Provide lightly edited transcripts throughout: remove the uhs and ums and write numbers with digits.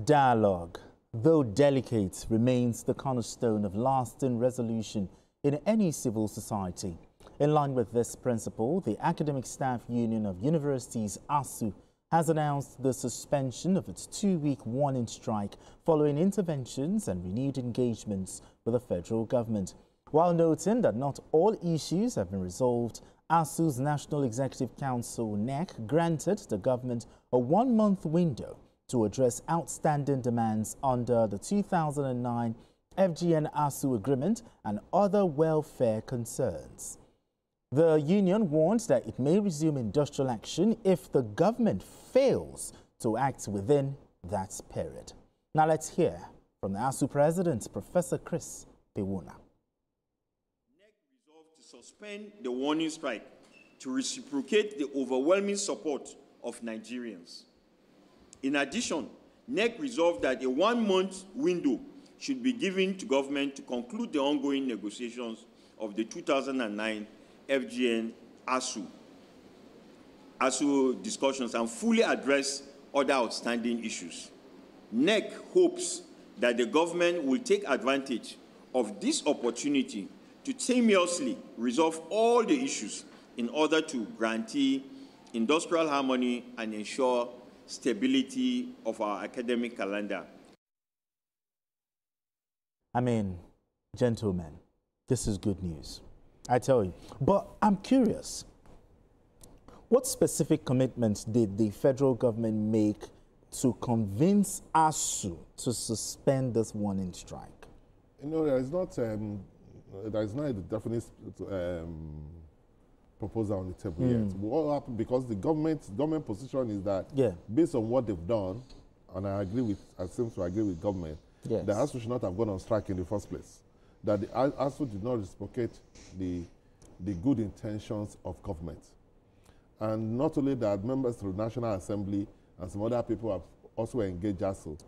Dialogue, though delicate, remains the cornerstone of lasting resolution in any civil society. In line with this principle, the Academic Staff Union of Universities, ASUU, has announced the suspension of its 2-week warning strike following interventions and renewed engagements with the federal government. While noting that not all issues have been resolved, ASUU's National Executive Council, NEC, granted the government a 1-month window to address outstanding demands under the 2009 FGN-ASUU agreement and other welfare concerns. The union warned that it may resume industrial action if the government fails to act within that period. Now let's hear from the ASUU president, Professor Chris Pewuna. NEC resolved to suspend the warning strike to reciprocate the overwhelming support of Nigerians. In addition, NEC resolved that a 1-month window should be given to government to conclude the ongoing negotiations of the 2009 FGN-ASUU discussions and fully address other outstanding issues. NEC hopes that the government will take advantage of this opportunity to seamlessly resolve all the issues in order to guarantee industrial harmony and ensure stability of our academic calendar. I mean, gentlemen, this is good news, I tell you. But I'm curious, what specific commitments did the federal government make to convince ASUU to suspend this warning strike? You know, there is not a definite proposal on the table yet. What happened, because the government position is that based on what they've done, and I seem to agree with government, the ASUU should not have gone on strike in the first place. That the ASUU did not reciprocate the good intentions of government. And not only that, members of the National Assembly and some other people have also engaged ASUU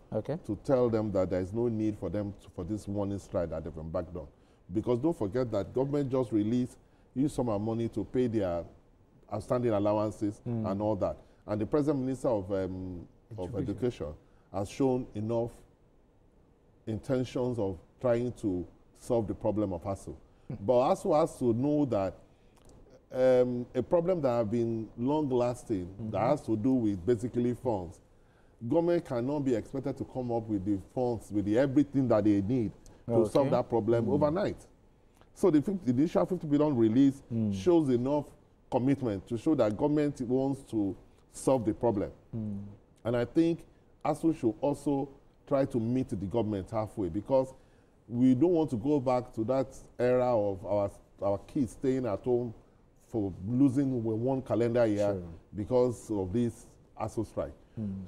to tell them that there is no need for them for this warning strike that they've been backed on. Because don't forget that government just released use some of our money to pay their outstanding allowances and all that. And the present Minister of Education has shown enough intentions of trying to solve the problem of ASUU. But ASUU has to know that a problem that has been long-lasting, that has to do with basically funds, government cannot be expected to come up with the funds, with everything that they need to solve that problem overnight. So the initial 50 billion release shows enough commitment to show that government wants to solve the problem. And I think ASUU should also try to meet the government halfway, because we don't want to go back to that era of our kids staying at home for losing one calendar year because of this ASUU strike.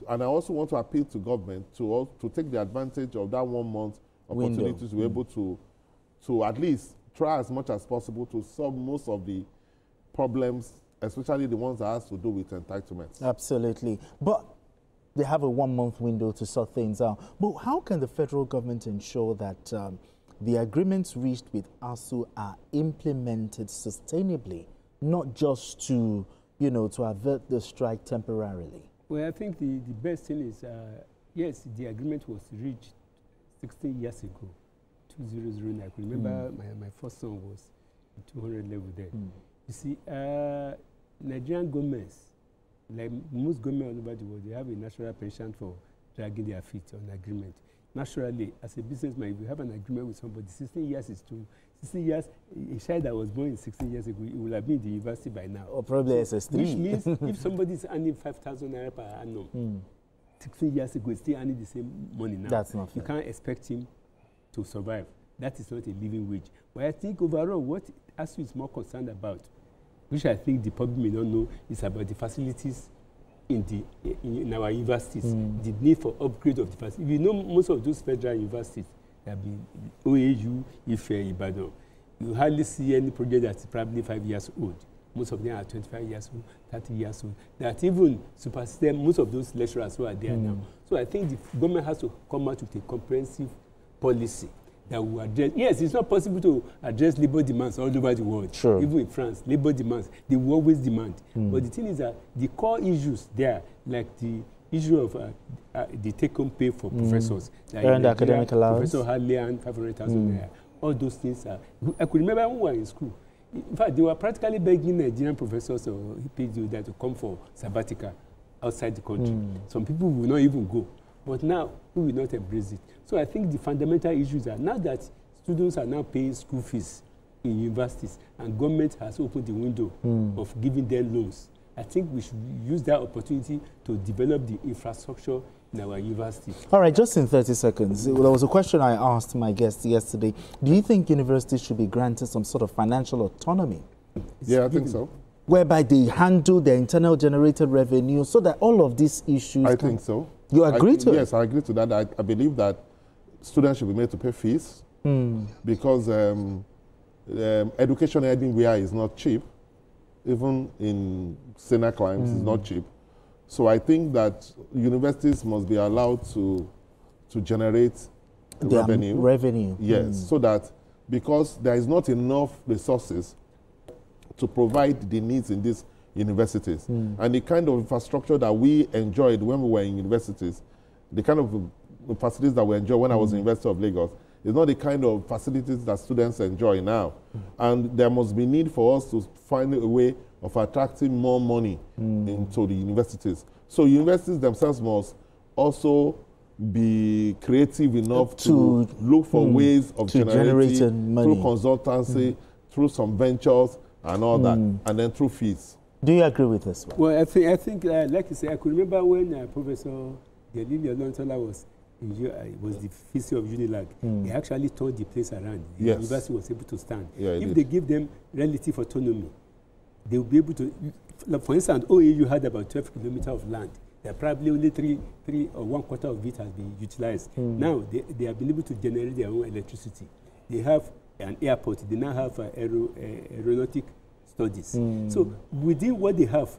And I also want to appeal to government to take the advantage of that 1-month opportunity to be able to at least try as much as possible to solve most of the problems, especially the ones that has to do with entitlements. Absolutely. But they have a 1-month window to sort things out. But how can the federal government ensure that the agreements reached with ASUU are implemented sustainably, not just to, to avert the strike temporarily? Well, I think the best thing is, yes, the agreement was reached 16 years ago. 2009. I can remember my first son was 200 level there. You see, Nigerian governments, like most governments all over the world, they have a natural penchant for dragging their feet on agreement. Naturally, as a businessman, if you have an agreement with somebody, 16 years is too. 16 years, a child that was born 16 years ago, it will have been in the university by now. Or probably SS3. Which means if somebody is earning 5,000 naira per annum, 16 years ago, he's still earning the same money now. That's not fair. You can't expect him to survive. That is not a living wage. But I think overall what ASUU is more concerned about, which I think the public may not know, is about the facilities in our universities, the need for upgrade of the facilities. If you know most of those federal universities, they have been OAU, Ife, Ibadan, you hardly see any project that's probably 5 years old. Most of them are 25 years old, 30 years old. That even supersede most of those lecturers who are there now. So I think the government has to come out with a comprehensive policy that will address. Yes, it's not possible to address labor demands all over the world. Even in France, labor demands, they will always demand. But the thing is that the core issues there, like the issue of the take-home pay for professors. Like earned academic allowance. Professor Hadley and 500,000 naira. All those things are. I could remember when we were in school. In fact, they were practically begging Nigerian professors or PhD that to come for sabbatical outside the country. Some people will not even go. But now, we will not embrace it. So I think the fundamental issues are now that students are now paying school fees in universities and government has opened the window of giving them loans. I think we should use that opportunity to develop the infrastructure in our universities. All right, just in 30 seconds, there was a question I asked my guests yesterday. Do you think universities should be granted some sort of financial autonomy? Yeah, I think so. Whereby they handle their internal generated revenue so that all of these issues... I think so. You agree to it? Yes, I agree to that. I believe that students should be made to pay fees because education anywhere is not cheap. Even in saner climes, it's not cheap. So I think that universities must be allowed to generate revenue. Yes, so that because there is not enough resources to provide the needs in these universities. And the kind of infrastructure that we enjoyed when we were in universities, the kind of facilities that we enjoyed when I was in the University of Lagos, is not the kind of facilities that students enjoy now. And there must be need for us to find a way of attracting more money into the universities. So universities themselves must also be creative enough to look for ways of generating money through consultancy, through some ventures and all that, and then through fees. Do you agree with this one? Well, I think like you say, I could remember when Professor Delili Olontola was the VC of Unilag. He actually turned the place around. The university was able to stand. Yeah, if they give them relative autonomy, they will be able to. Like for instance, OAU had about 12 kilometers of land. There are probably only three or 1/4 of it has been utilized. Now they have been able to generate their own electricity. They have an airport. They now have aeronautic studies. So within what they have,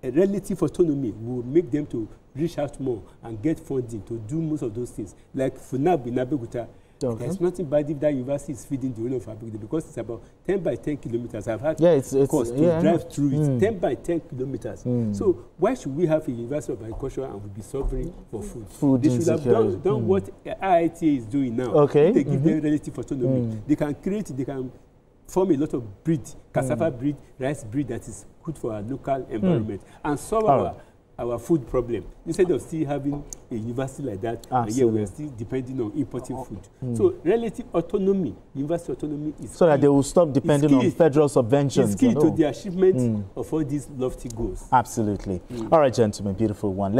a relative autonomy will make them to reach out more and get funding to do most of those things. Like FUNAB in Abeokuta, there's nothing bad if that university is feeding the whole of Abeokuta because it's about 10 by 10 kilometers. I've had course to drive through it, 10 by 10 kilometers. So why should we have a University of Agriculture and we'll be suffering for food? They should have done what IITA is doing now. Okay. If they give them relative autonomy, they can form a lot of breed, cassava breed, rice breed that is good for our local environment and solve our food problem. Instead of still having a university like that, we are still depending on importing food. So relative autonomy, university autonomy is so that they will stop depending on federal subventions. It's key to the achievement of all these lofty goals. Absolutely. All right, gentlemen, beautiful one.